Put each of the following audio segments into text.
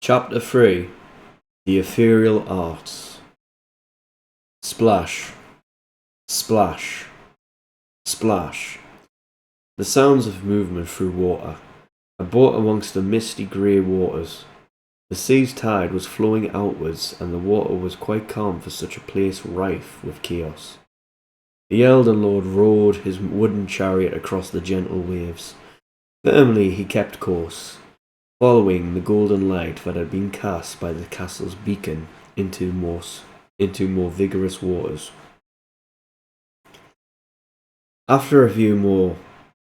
Chapter 3. The Ethereal Arts. Splash, splash, splash. The sounds of movement through water. A boat amongst the misty grey waters. The sea's tide was flowing outwards, and the water was quite calm for such a place rife with chaos. The Elden Lord rode his wooden chariot across the gentle waves. Firmly he kept course, following the golden light that had been cast by the castle's beacon into more vigorous waters. After a few more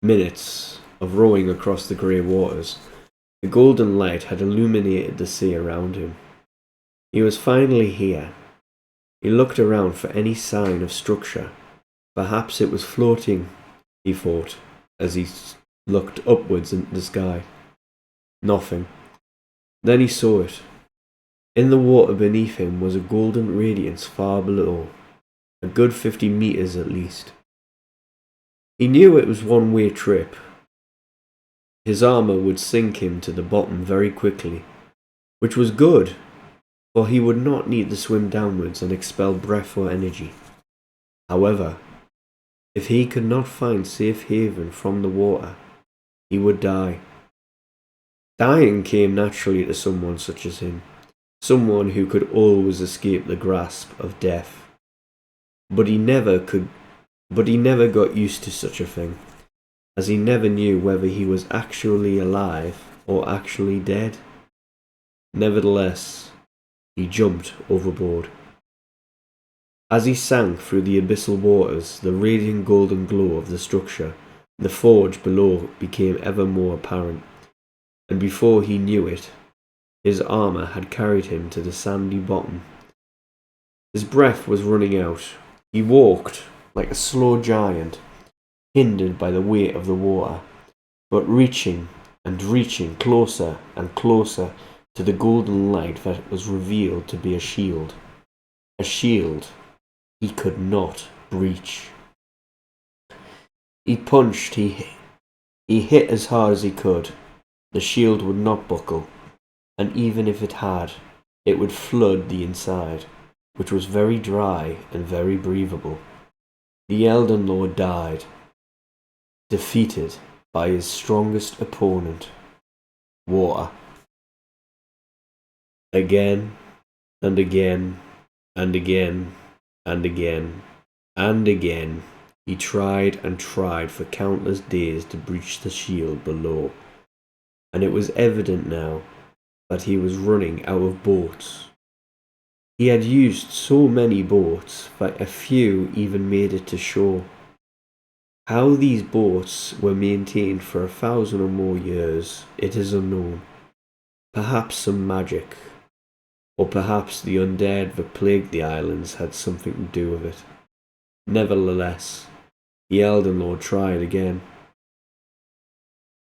minutes of rowing across the grey waters, the golden light had illuminated the sea around him. He was finally here. He looked around for any sign of structure. Perhaps it was floating, he thought, as he looked upwards into the sky. Nothing. Then he saw it. In the water beneath him was a golden radiance far below, a good 50 meters at least. He knew it was one-way trip. His armor would sink him to the bottom very quickly, which was good, for he would not need to swim downwards and expel breath or energy. However, if he could not find safe haven from the water, he would die. Dying came naturally to someone such as him, someone who could always escape the grasp of death. But he never got used to such a thing, as he never knew whether he was actually alive or actually dead. Nevertheless, he jumped overboard. As he sank through the abyssal waters, the radiant golden glow of the structure, the forge below, became ever more apparent, and before he knew it, his armor had carried him to the sandy bottom. His breath was running out. He walked like a slow giant, hindered by the weight of the water, but reaching and reaching closer and closer to the golden light that was revealed to be a shield he could not breach. He punched, he hit as hard as he could. The shield would not buckle, and even if it had, it would flood the inside, which was very dry and very breathable. The Elden Lord died, defeated by his strongest opponent, water. Again and again and again and again and again, he tried and tried for countless days to breach the shield below, and it was evident now that he was running out of boats. He had used so many boats that a few even made it to shore. How these boats were maintained for 1,000 or more years, it is unknown. Perhaps some magic, or perhaps the undead that plagued the islands had something to do with it. Nevertheless, the Elden Lord tried again.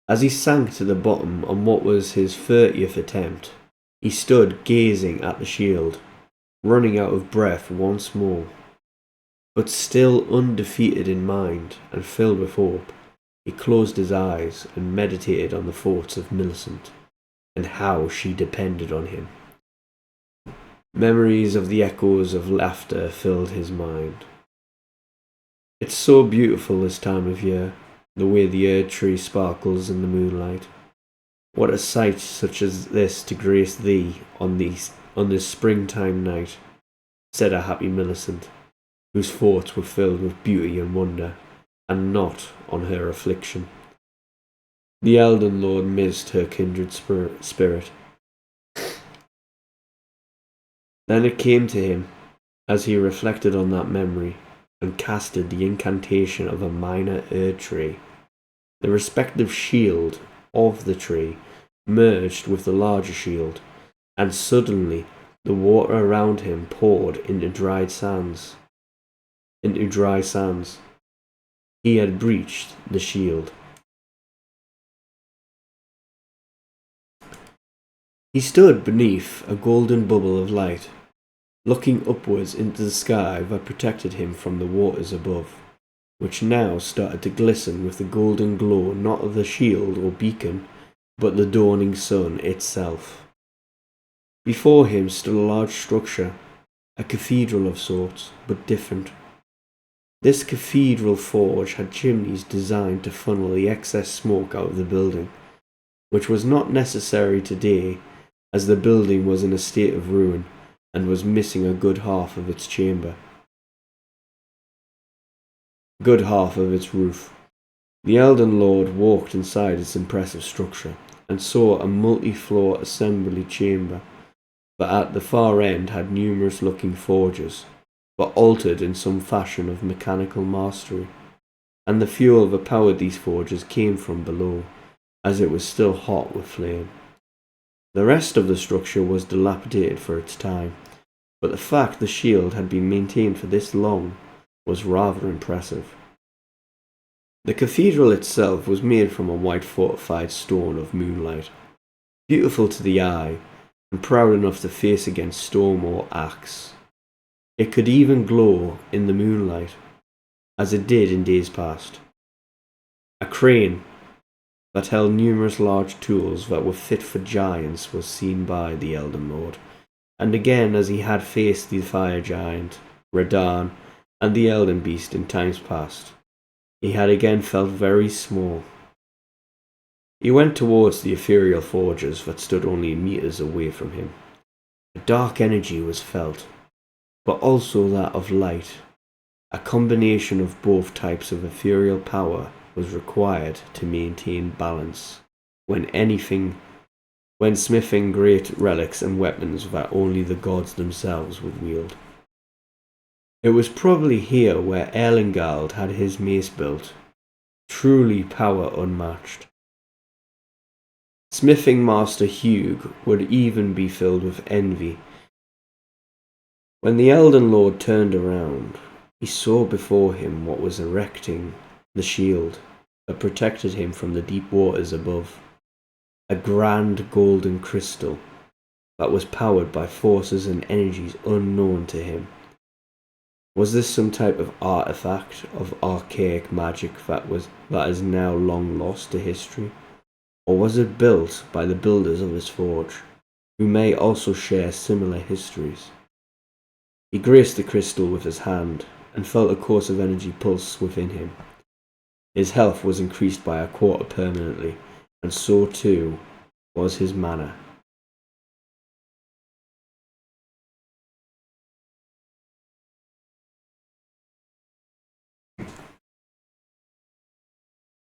As he sank to the bottom on what was his 30th attempt, he stood gazing at the shield, running out of breath once more. But still undefeated in mind and filled with hope, he closed his eyes and meditated on the thoughts of Millicent, and how she depended on him. Memories of the echoes of laughter filled his mind. It's so beautiful this time of year, the way the Erd tree sparkles in the moonlight. What a sight such as this to grace thee on this springtime night, said a happy Millicent, whose thoughts were filled with beauty and wonder, and not on her affliction. The Elden Lord missed her kindred spirit. Then it came to him, as he reflected on that memory, and casted the incantation of a minor Erd tree. The respective shield of the tree merged with the larger shield, and suddenly the water around him poured into dry sands. He had breached the shield. He stood beneath a golden bubble of light, looking upwards into the sky that protected him from the waters above, which now started to glisten with the golden glow not of the shield or beacon, but the dawning sun itself. Before him stood a large structure, a cathedral of sorts, but different. This cathedral forge had chimneys designed to funnel the excess smoke out of the building, which was not necessary today, as the building was in a state of ruin and was missing a good half of its roof. The Elden Lord walked inside its impressive structure and saw a multi-floor assembly chamber that at the far end had numerous looking forges, but altered in some fashion of mechanical mastery, and the fuel that powered these forges came from below, as it was still hot with flame. The rest of the structure was dilapidated for its time, but the fact the shield had been maintained for this long was rather impressive. The cathedral itself was made from a white fortified stone of moonlight, beautiful to the eye, and proud enough to face against storm or axe. It could even glow in the moonlight, as it did in days past. A crane that held numerous large tools that were fit for giants was seen by the Elden Lord, and again as he had faced the fire giant, Radahn, and the Elden Beast in times past, he had again felt very small. He went towards the ethereal forges that stood only meters away from him. A dark energy was felt, but also that of light. A combination of both types of ethereal power was required to maintain balance when smithing great relics and weapons that only the gods themselves would wield. It was probably here where Erlengald had his mace built, truly power unmatched. Smithing Master Hugh would even be filled with envy. When the Elden Lord turned around, he saw before him what was erecting the shield that protected him from the deep waters above, a grand golden crystal that was powered by forces and energies unknown to him. Was this some type of artifact of archaic magic that is now long lost to history? Or was it built by the builders of his forge, who may also share similar histories? He graced the crystal with his hand, and felt a course of energy pulse within him. His health was increased by a quarter permanently, and so too was his mana.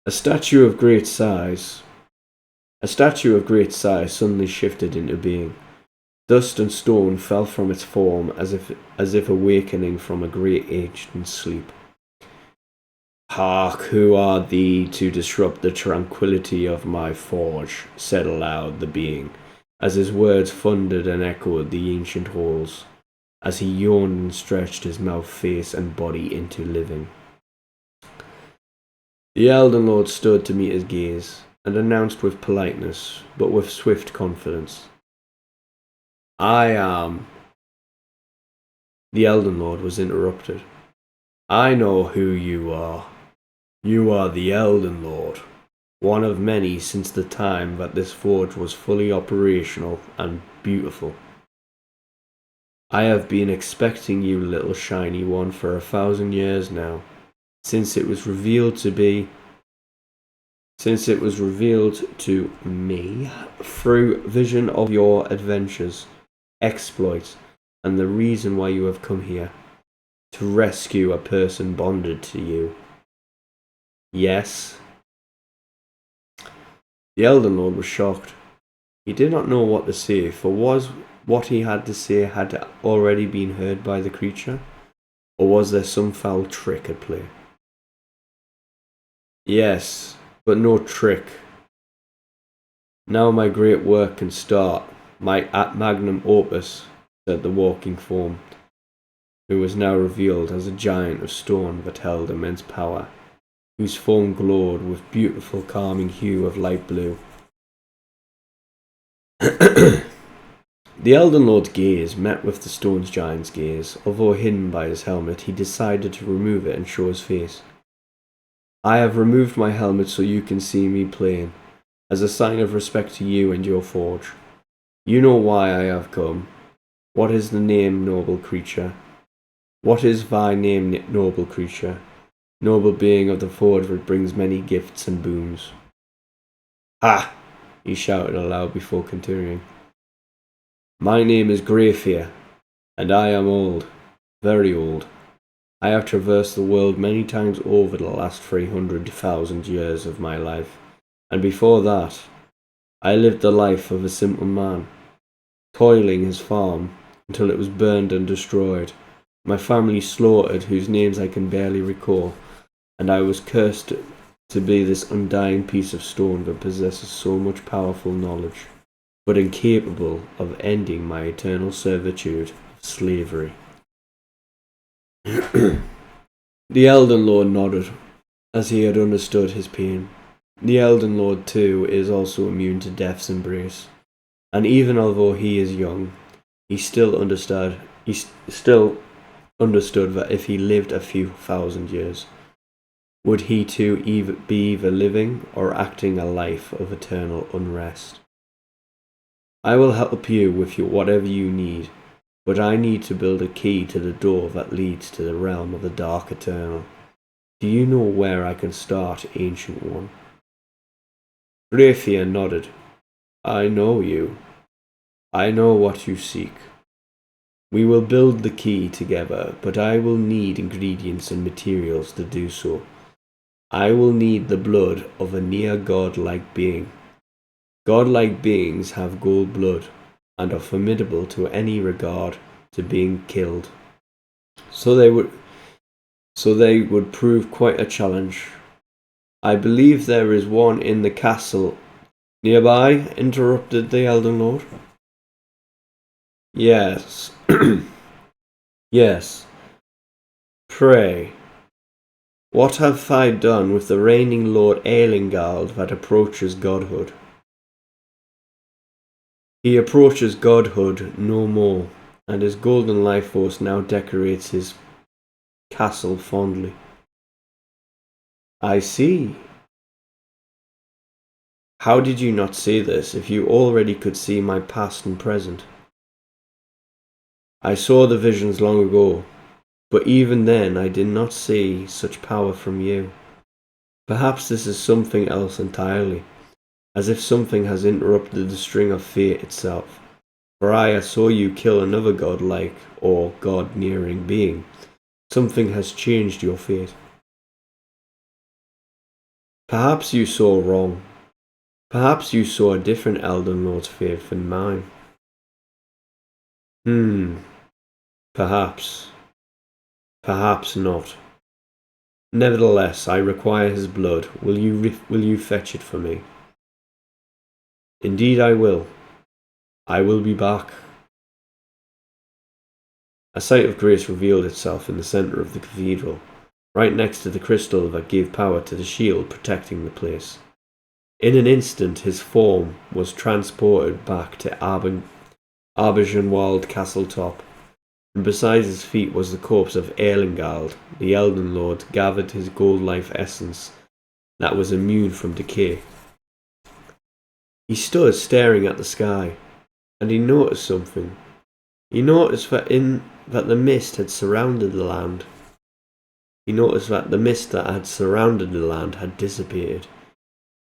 A statue of great size suddenly shifted into being. Dust and stone fell from its form as if awakening from a great ancient sleep. "Hark, who are thee to disrupt the tranquillity of my forge?" said aloud the being, as his words thundered and echoed the ancient halls, as he yawned and stretched his mouth, face, and body into living. The Elden Lord stood to meet his gaze, and announced with politeness, but with swift confidence, "I am—" The Elden Lord was interrupted. "I know who you are. You are the Elden Lord, one of many since the time that this forge was fully operational and beautiful. I have been expecting you, little shiny one, for 1,000 years now, since it was revealed to me through vision of your adventures, exploits, and the reason why you have come here, to rescue a person bonded to you. Yes?" The Elden Lord was shocked. He did not know what to say, for was what he had to say had already been heard by the creature, or was there some foul trick at play? "Yes, but no trick. Now my great work can start, my magnum opus," said the walking form, who was now revealed as a giant of stone that held immense power, whose form glowed with beautiful calming hue of light blue. The Elden Lord's gaze met with the stone giant's gaze. Although hidden by his helmet, he decided to remove it and show his face. "I have removed my helmet so you can see me plain, as a sign of respect to you and your forge. You know why I have come. What is the name, noble creature? What is thy name, noble creature? Noble being of the forge that brings many gifts and boons. Ha! He shouted aloud before continuing. My name is Greyfear, and I am old, very old. I have traversed the world many times over the last 300,000 years of my life, and before that, I lived the life of a simple man, toiling his farm until it was burned and destroyed, my family slaughtered whose names I can barely recall, and I was cursed to be this undying piece of stone that possesses so much powerful knowledge, but incapable of ending my eternal servitude of slavery. The Elden Lord nodded, as he had understood his pain. The Elden Lord, too, is also immune to death's embrace, and even although he is young, he still understood that if he lived a few thousand years, would he too be either living or acting a life of eternal unrest. I will help you with whatever you need, but I need to build a key to the door that leads to the realm of the Dark Eternal. Do you know where I can start, Ancient One? Greyfear nodded. I know you. I know what you seek. We will build the key together, but I will need ingredients and materials to do so. I will need the blood of a near god-like being. God-like beings have gold blood, and are formidable to any regard to being killed. So they would prove quite a challenge. I believe there is one in the castle nearby, interrupted the Elden Lord. Yes. Yes. Pray, what have I done with the reigning Lord Eilingald that approaches godhood? He approaches godhood no more, and his golden life force now decorates his castle fondly. I see. How did you not see this, if you already could see my past and present? I saw the visions long ago, but even then I did not see such power from you. Perhaps this is something else entirely, as if something has interrupted the string of fate itself. For I saw you kill another godlike or god-nearing being. Something has changed your fate. Perhaps you saw wrong. Perhaps you saw a different Elden Lord's fate than mine. Perhaps. Perhaps not. Nevertheless, I require his blood. Will you fetch it for me? Indeed I will. I will be back. A sight of grace revealed itself in the centre of the cathedral, right next to the crystal that gave power to the shield protecting the place. In an instant his form was transported back to Arbigenwald castle top, and beside his feet was the corpse of Eilingald. The Elden Lord gathered his gold life essence that was immune from decay. He stood staring at the sky, and he noticed something. He noticed that the mist had surrounded the land. He noticed that the mist that had surrounded the land had dissipated,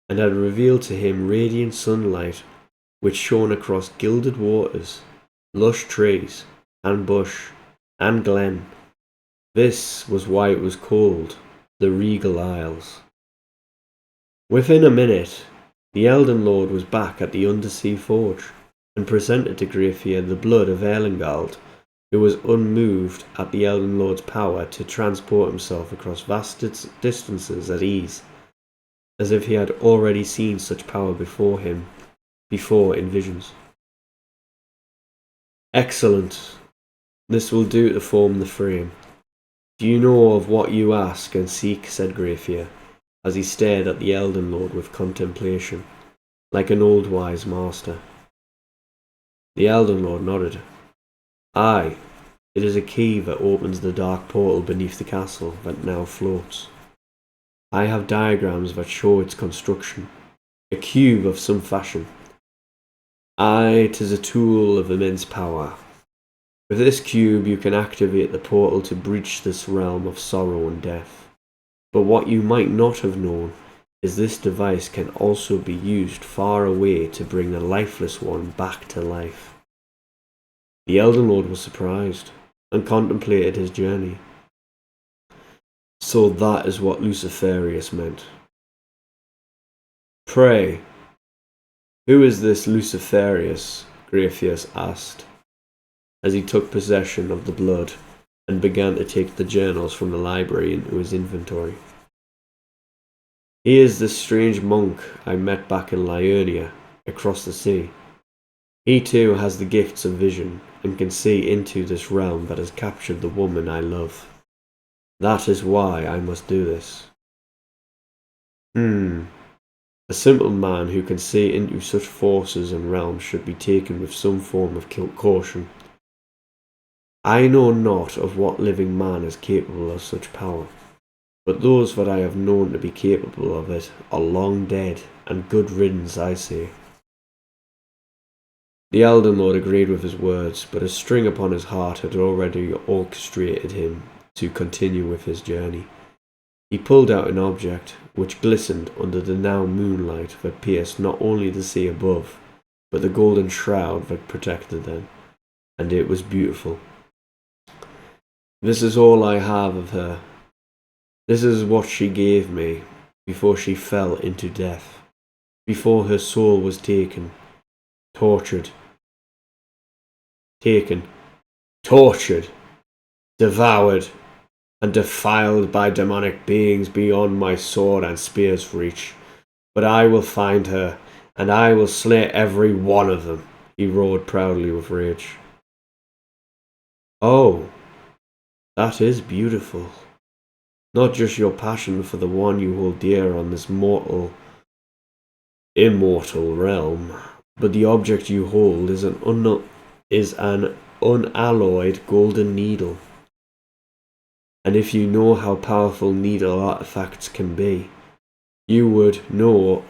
and had revealed to him radiant sunlight which shone across gilded waters, lush trees, and bush, and glen. This was why it was called the Regal Isles. Within a minute, the Elden Lord was back at the Undersea Forge, and presented to Greyfear the blood of Eilingald, who was unmoved at the Elden Lord's power to transport himself across vast distances at ease, as if he had already seen such power before in visions. Excellent. This will do to form the frame. Do you know of what you ask and seek? Said Greyfear, as he stared at the Elden Lord with contemplation, like an old wise master. The Elden Lord nodded. Aye, it is a key that opens the dark portal beneath the castle that now floats. I have diagrams that show its construction, a cube of some fashion. Aye, 'tis a tool of immense power. With this cube you can activate the portal to breach this realm of sorrow and death. But what you might not have known is this device can also be used far away to bring the lifeless one back to life. The Elden Lord was surprised and contemplated his journey. So that is what Luciferius meant. Pray, who is this Luciferius? Graphius asked, as he took possession of the blood and began to take the journals from the library into his inventory. He is this strange monk I met back in Liurnia, across the sea. He too has the gifts of vision and can see into this realm that has captured the woman I love. That is why I must do this. A simple man who can see into such forces and realms should be taken with some form of caution. I know not of what living man is capable of such power, but those that I have known to be capable of it are long dead, and good riddance, I say. The Elden Lord agreed with his words, but a string upon his heart had already orchestrated him to continue with his journey. He pulled out an object which glistened under the now moonlight that pierced not only the sea above, but the golden shroud that protected them, and it was beautiful. This is all I have of her. This is what she gave me before she fell into death, before her soul was taken, devoured, and defiled by demonic beings beyond my sword and spear's reach. But I will find her, and I will slay every one of them, he roared proudly with rage. Oh, that is beautiful. Not just your passion for the one you hold dear on this immortal realm, but the object you hold is an unalloyed golden needle. And if you know how powerful needle artifacts can be, you would know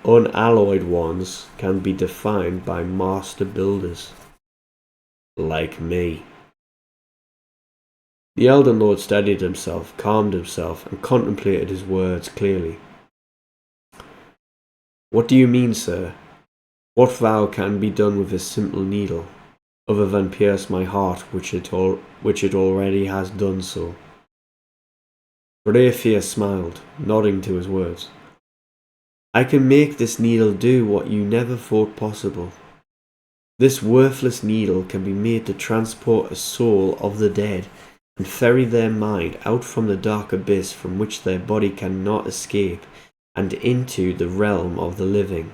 unalloyed ones can be defined by master builders. Like me. The Elden Lord steadied himself, calmed himself, and contemplated his words clearly. What do you mean, sir? What vow can be done with this simple needle, other than pierce my heart, which it already has done so? Raphia smiled, nodding to his words. I can make this needle do what you never thought possible. This worthless needle can be made to transport a soul of the dead and ferry their mind out from the dark abyss from which their body cannot escape and into the realm of the living.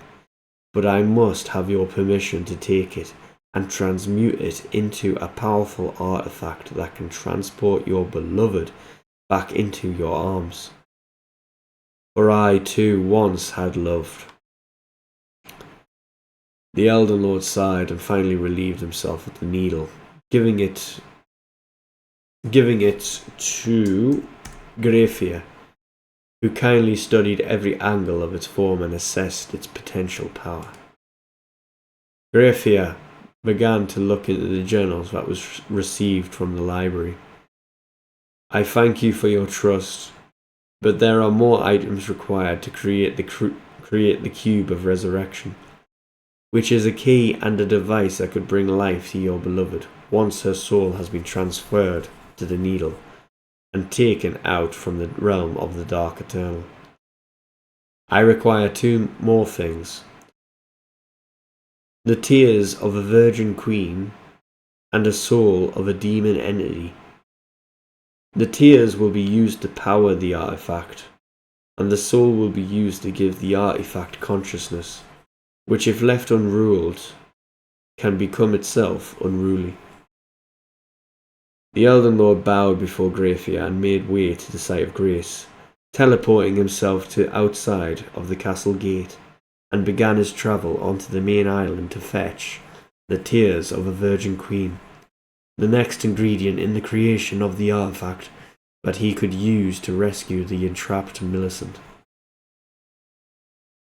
But I must have your permission to take it and transmute it into a powerful artifact that can transport your beloved back into your arms. For I too once had loved. The Elden Lord sighed and finally relieved himself of the needle, giving it to Graphia, who kindly studied every angle of its form and assessed its potential power. Graphia began to look into the journals that was received from the library. I thank you for your trust, but there are more items required to create the cube of resurrection, which is a key and a device that could bring life to your beloved once her soul has been transferred to the needle and taken out from the realm of the Dark Eternal. I require two more things: the tears of a virgin queen and a soul of a demon entity. The tears will be used to power the artifact, and the soul will be used to give the artifact consciousness, which if left unruled can become itself unruly. The Elden Lord bowed before Graphia and made way to the site of grace, teleporting himself to outside of the castle gate, and began his travel onto the main island to fetch the tears of a virgin queen, the next ingredient in the creation of the artifact that he could use to rescue the entrapped Millicent.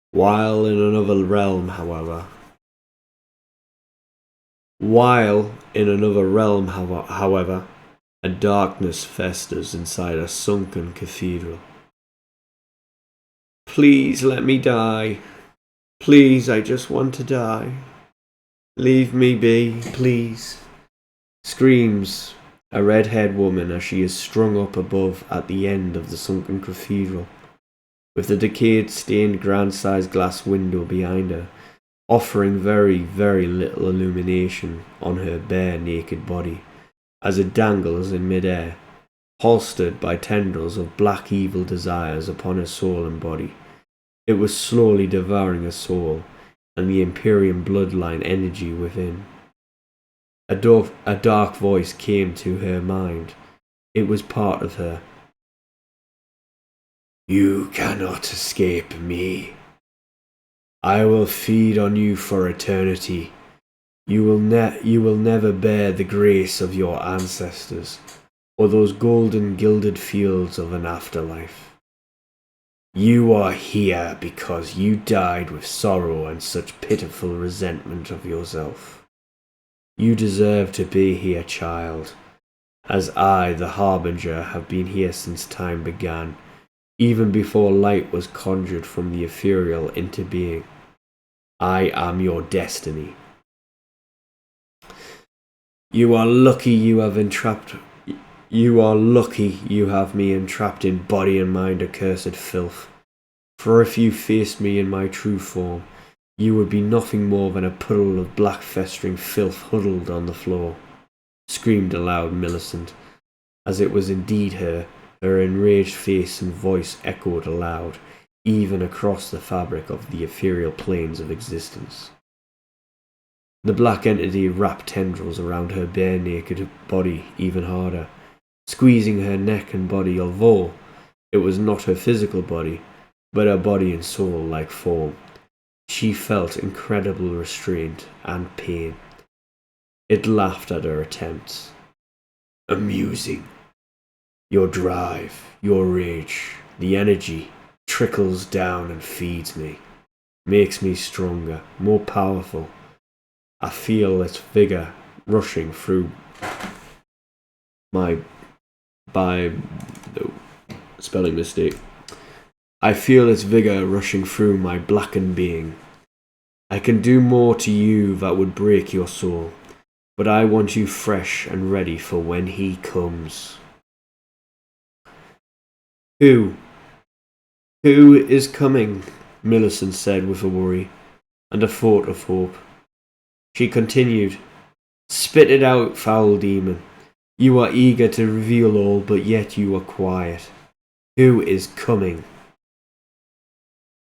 While in another realm, however, While in another realm, however, a darkness festers inside a sunken cathedral. Please let me die. Please, I just want to die. Leave me be, please. Screams a red-haired woman as she is strung up above at the end of the sunken cathedral, with the decayed, stained, grand-sized glass window behind her, offering very, very little illumination on her bare, naked body, as it dangles in mid-air, holstered by tendrils of black evil desires upon her soul and body. It was slowly devouring her soul and the Imperium bloodline energy within. A dark voice came to her mind. It was part of her. You cannot escape me. I will feed on you for eternity. You will never bear the grace of your ancestors, or those golden gilded fields of an afterlife. You are here because you died with sorrow and such pitiful resentment of yourself. You deserve to be here, child, as I, the Harbinger, have been here since time began, even before light was conjured from the ethereal into being. I am your destiny. You are lucky you have me entrapped in body and mind, accursed filth. For if you faced me in my true form, you would be nothing more than a puddle of black festering filth huddled on the floor, screamed aloud Millicent, as it was indeed her. Her enraged face and voice echoed aloud, even across the fabric of the ethereal planes of existence. The black entity wrapped tendrils around her bare naked body even harder, squeezing her neck and body, although it was not her physical body, but her body and soul-like form. She felt incredible restraint and pain. It laughed at her attempts. Amusing. Your drive, your rage, the energy trickles down and feeds me, makes me stronger, more powerful. I feel its vigor rushing through my spelling mistake. I feel its vigor rushing through my blackened being. I can do more to you that would break your soul, but I want you fresh and ready for when he comes. Who is coming? Millicent said with a worry, and a thought of hope. She continued, Spit it out, foul demon. You are eager to reveal all, but yet you are quiet. Who is coming?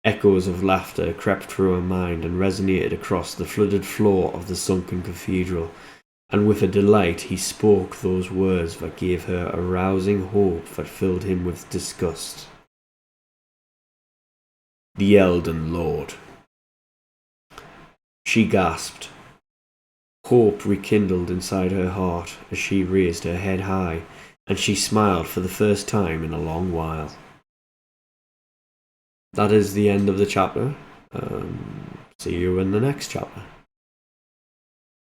Echoes of laughter crept through her mind and resonated across the flooded floor of the sunken cathedral, and with a delight he spoke those words that gave her a rousing hope that filled him with disgust. The Elden Lord. She gasped. Hope rekindled inside her heart as she raised her head high, and she smiled for the first time in a long while. That is the end of the chapter. See you in the next chapter.